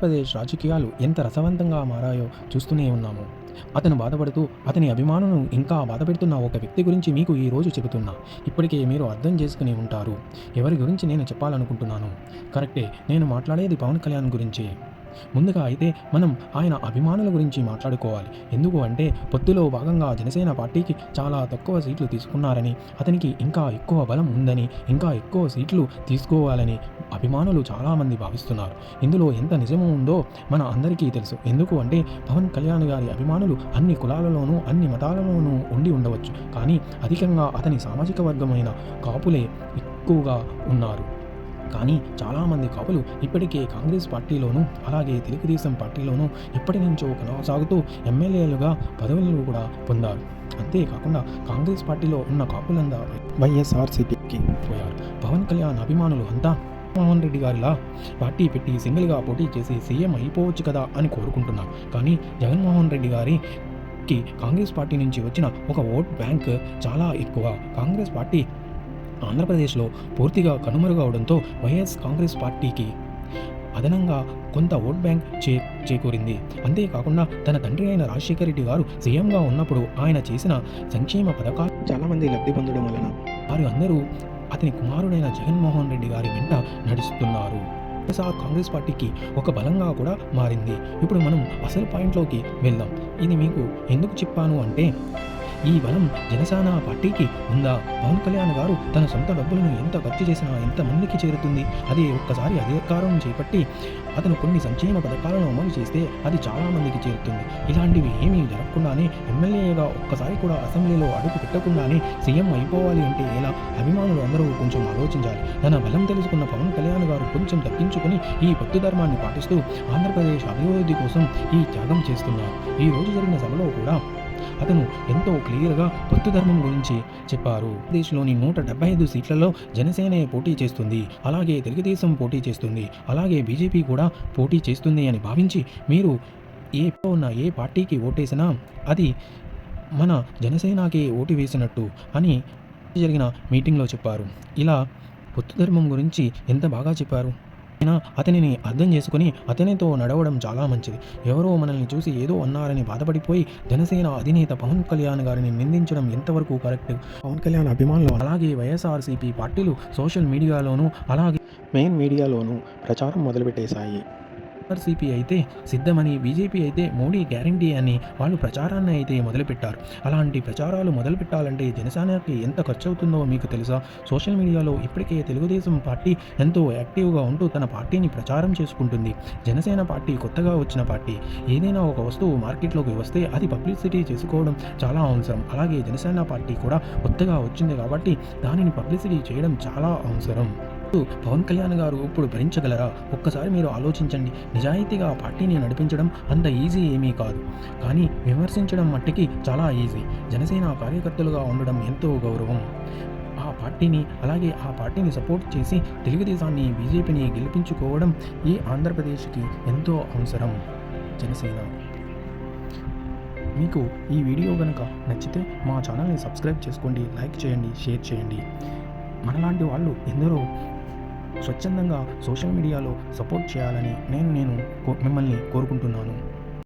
ఆంధ్రప్రదేశ్ రాజకీయాలు ఎంత రసవంతంగా మారాయో చూస్తూనే ఉన్నాము. అతను బాధపడుతూ అతని అభిమానులను ఇంకా బాధపెడుతున్న ఒక వ్యక్తి గురించి మీకు ఈరోజు చెబుతున్నా. ఇప్పటికే మీరు అర్థం చేసుకుని ఉంటారు ఎవరి గురించి నేను చెప్పాలనుకుంటున్నాను. కరెక్టే, నేను మాట్లాడేది పవన్ కళ్యాణ్ గురించి. ముందుగా అయితే మనం ఆయన అభిమానుల గురించి మాట్లాడుకోవాలి. ఎందుకు అంటే పొత్తులో భాగంగా జనసేన పార్టీకి చాలా తక్కువ సీట్లు తీసుకున్నారని, అతనికి ఇంకా ఎక్కువ బలం ఉందని, ఇంకా ఎక్కువ సీట్లు తీసుకోవాలని అభిమానులు చాలామంది భావిస్తున్నారు. ఇందులో ఎంత నిజము ఉందో మన అందరికీ తెలుసు. ఎందుకు అంటే పవన్ కళ్యాణ్ గారి అభిమానులు అన్ని కులాలలోనూ అన్ని మతాలలోనూ ఉండి ఉండవచ్చు, కానీ అధికంగా అతని సామాజిక వర్గమైన కాపులే ఎక్కువగా ఉన్నారు. కానీ చాలామంది కాపులు ఇప్పటికే కాంగ్రెస్ పార్టీలోనూ అలాగే తెలుగుదేశం పార్టీలోనూ ఎప్పటి నుంచో కొనసాగుతూ ఎమ్మెల్యేలుగా పదవులను కూడా పొందారు. అంతేకాకుండా కాంగ్రెస్ పార్టీలో ఉన్న కాపులంతా వైఎస్ఆర్సీపీకి పోయారు. పవన్ కళ్యాణ్ అభిమానులు అంతా జగన్మోహన్ రెడ్డి గారిలా పార్టీ పెట్టి సింగిల్గా పోటీ చేసి సీఎం అయిపోవచ్చు కదా అని కోరుకుంటున్నారు. కానీ జగన్మోహన్ రెడ్డి గారికి కాంగ్రెస్ పార్టీ నుంచి వచ్చిన ఒక ఓట్ బ్యాంక్ చాలా ఎక్కువ. కాంగ్రెస్ పార్టీ ఆంధ్రప్రదేశ్లో పూర్తిగా కనుమరుగవడంతో వైఎస్ కాంగ్రెస్ పార్టీకి అదనంగా కొంత ఓట్ బ్యాంక్ చేకూరింది. అంతేకాకుండా తన తండ్రి అయిన రాజశేఖర రెడ్డి గారు సీఎంగా ఉన్నప్పుడు ఆయన చేసిన సంక్షేమ పథకాలు చాలామంది లబ్ధి పొందడం వలన వారు అందరూ అతని కుమారుడైన జగన్మోహన్ రెడ్డి గారి వెంట నడుస్తున్నారు. వైఎస్ఆర్ కాంగ్రెస్ పార్టీకి ఒక బలంగా కూడా మారింది. ఇప్పుడు మనం అసలు పాయింట్లోకి వెళ్దాం. ఇది మీకు ఎందుకు చెప్పాను అంటే ఈ బలం జనసేన పార్టీకి ఉందా? పవన్ కళ్యాణ్ గారు తన సొంత డబ్బులను ఎంత ఖర్చు చేసినా ఎంతమందికి చేరుతుంది? అది ఒక్కసారి అధికారం చేపట్టి అతను కొన్ని సంక్షేమ పథకాలను అమలు చేస్తే అది చాలామందికి చేరుతుంది. ఇలాంటివి ఏమీ జరగకుండానే ఎమ్మెల్యేగా ఒక్కసారి కూడా అసెంబ్లీలో అడుగు పెట్టకుండానే సీఎం అయిపోవాలి అంటే ఎలా? అభిమానులు అందరూ కొంచెం ఆలోచించాలి. తన బలం తెలుసుకున్న పవన్ కళ్యాణ్ గారు కొంచెం తగ్గించుకొని ఈ పొత్తు ధర్మాన్ని పాటిస్తూ ఆంధ్రప్రదేశ్ అభివృద్ధి కోసం ఈ త్యాగం చేస్తున్నారు. ఈ రోజు జరిగిన సభలో కూడా అతను ఎంతో క్లియర్గా పొత్తు ధర్మం గురించి చెప్పారు. దేశంలోని 175 సీట్లలో జనసేన పోటీ చేస్తుంది, అలాగే తెలుగుదేశం పోటీ చేస్తుంది, అలాగే బీజేపీ కూడా పోటీ చేస్తుంది అని భావించి మీరు ఏ పార్టీకి ఓటేసినా అది మన జనసేనకే ఓటు వేసినట్టు అని జరిగిన మీటింగ్లో చెప్పారు. ఇలా పొత్తు ధర్మం గురించి ఎంత బాగా చెప్పారు. అతనిని అర్థం చేసుకుని అతనితో నడవడం చాలా మంచిది. ఎవరో మనల్ని చూసి ఏదో అన్నారని బాధపడిపోయి జనసేన అధినేత పవన్ కళ్యాణ్ గారిని నిందించడం ఎంతవరకు కరెక్ట్? పవన్ కళ్యాణ్ అభిమానులు అలాగే వైఎస్ఆర్సీపీ పార్టీలు సోషల్ మీడియాలోనూ అలాగే మెయిన్ మీడియాలోనూ ప్రచారం మొదలుపెట్టేశాయి. వైఎస్ఆర్సీపీ అయితే సిద్ధమని, బీజేపీ అయితే మోడీ గ్యారంటీ అని వాళ్ళు ప్రచారాన్ని అయితే మొదలుపెట్టారు. అలాంటి ప్రచారాలు మొదలు పెట్టాలంటే జనసేనకి ఎంత ఖర్చు అవుతుందో మీకు తెలుసా? సోషల్ మీడియాలో ఇప్పటికే తెలుగుదేశం పార్టీ ఎంతో యాక్టివ్గా ఉంటూ తన పార్టీని ప్రచారం చేసుకుంటుంది. జనసేన పార్టీ కొత్తగా వచ్చిన పార్టీ. ఏదైనా ఒక వస్తువు మార్కెట్లోకి వస్తే అది పబ్లిసిటీ చేసుకోవడం చాలా అవసరం. అలాగే జనసేన పార్టీ కూడా కొత్తగా వచ్చింది కాబట్టి దానిని పబ్లిసిటీ చేయడం చాలా అవసరం. పవన్ కళ్యాణ్ గారు ఇప్పుడు భరించగలరా? ఒక్కసారి మీరు ఆలోచించండి. నిజాయితీగా పార్టీని నడిపించడం అంత ఈజీ ఏమీ కాదు, కానీ విమర్శించడం మట్టికి చాలా ఈజీ. జనసేన కార్యకర్తలుగా ఉండడం ఎంతో గౌరవం. ఆ పార్టీని సపోర్ట్ చేసి తెలుగుదేశాన్ని, బీజేపీని గెలిపించుకోవడం ఈ ఆంధ్రప్రదేశ్కి ఎంతో అవసరం. జనసేన మీకు ఈ వీడియో కనుక నచ్చితే మా ఛానల్ని సబ్స్క్రైబ్ చేసుకోండి, లైక్ చేయండి, షేర్ చేయండి. మనలాంటి వాళ్ళు ఎందరో స్వచ్ఛందంగా సోషల్ మీడియాలో సపోర్ట్ చేయాలని నేను మిమ్మల్ని కోరుకుంటున్నాను.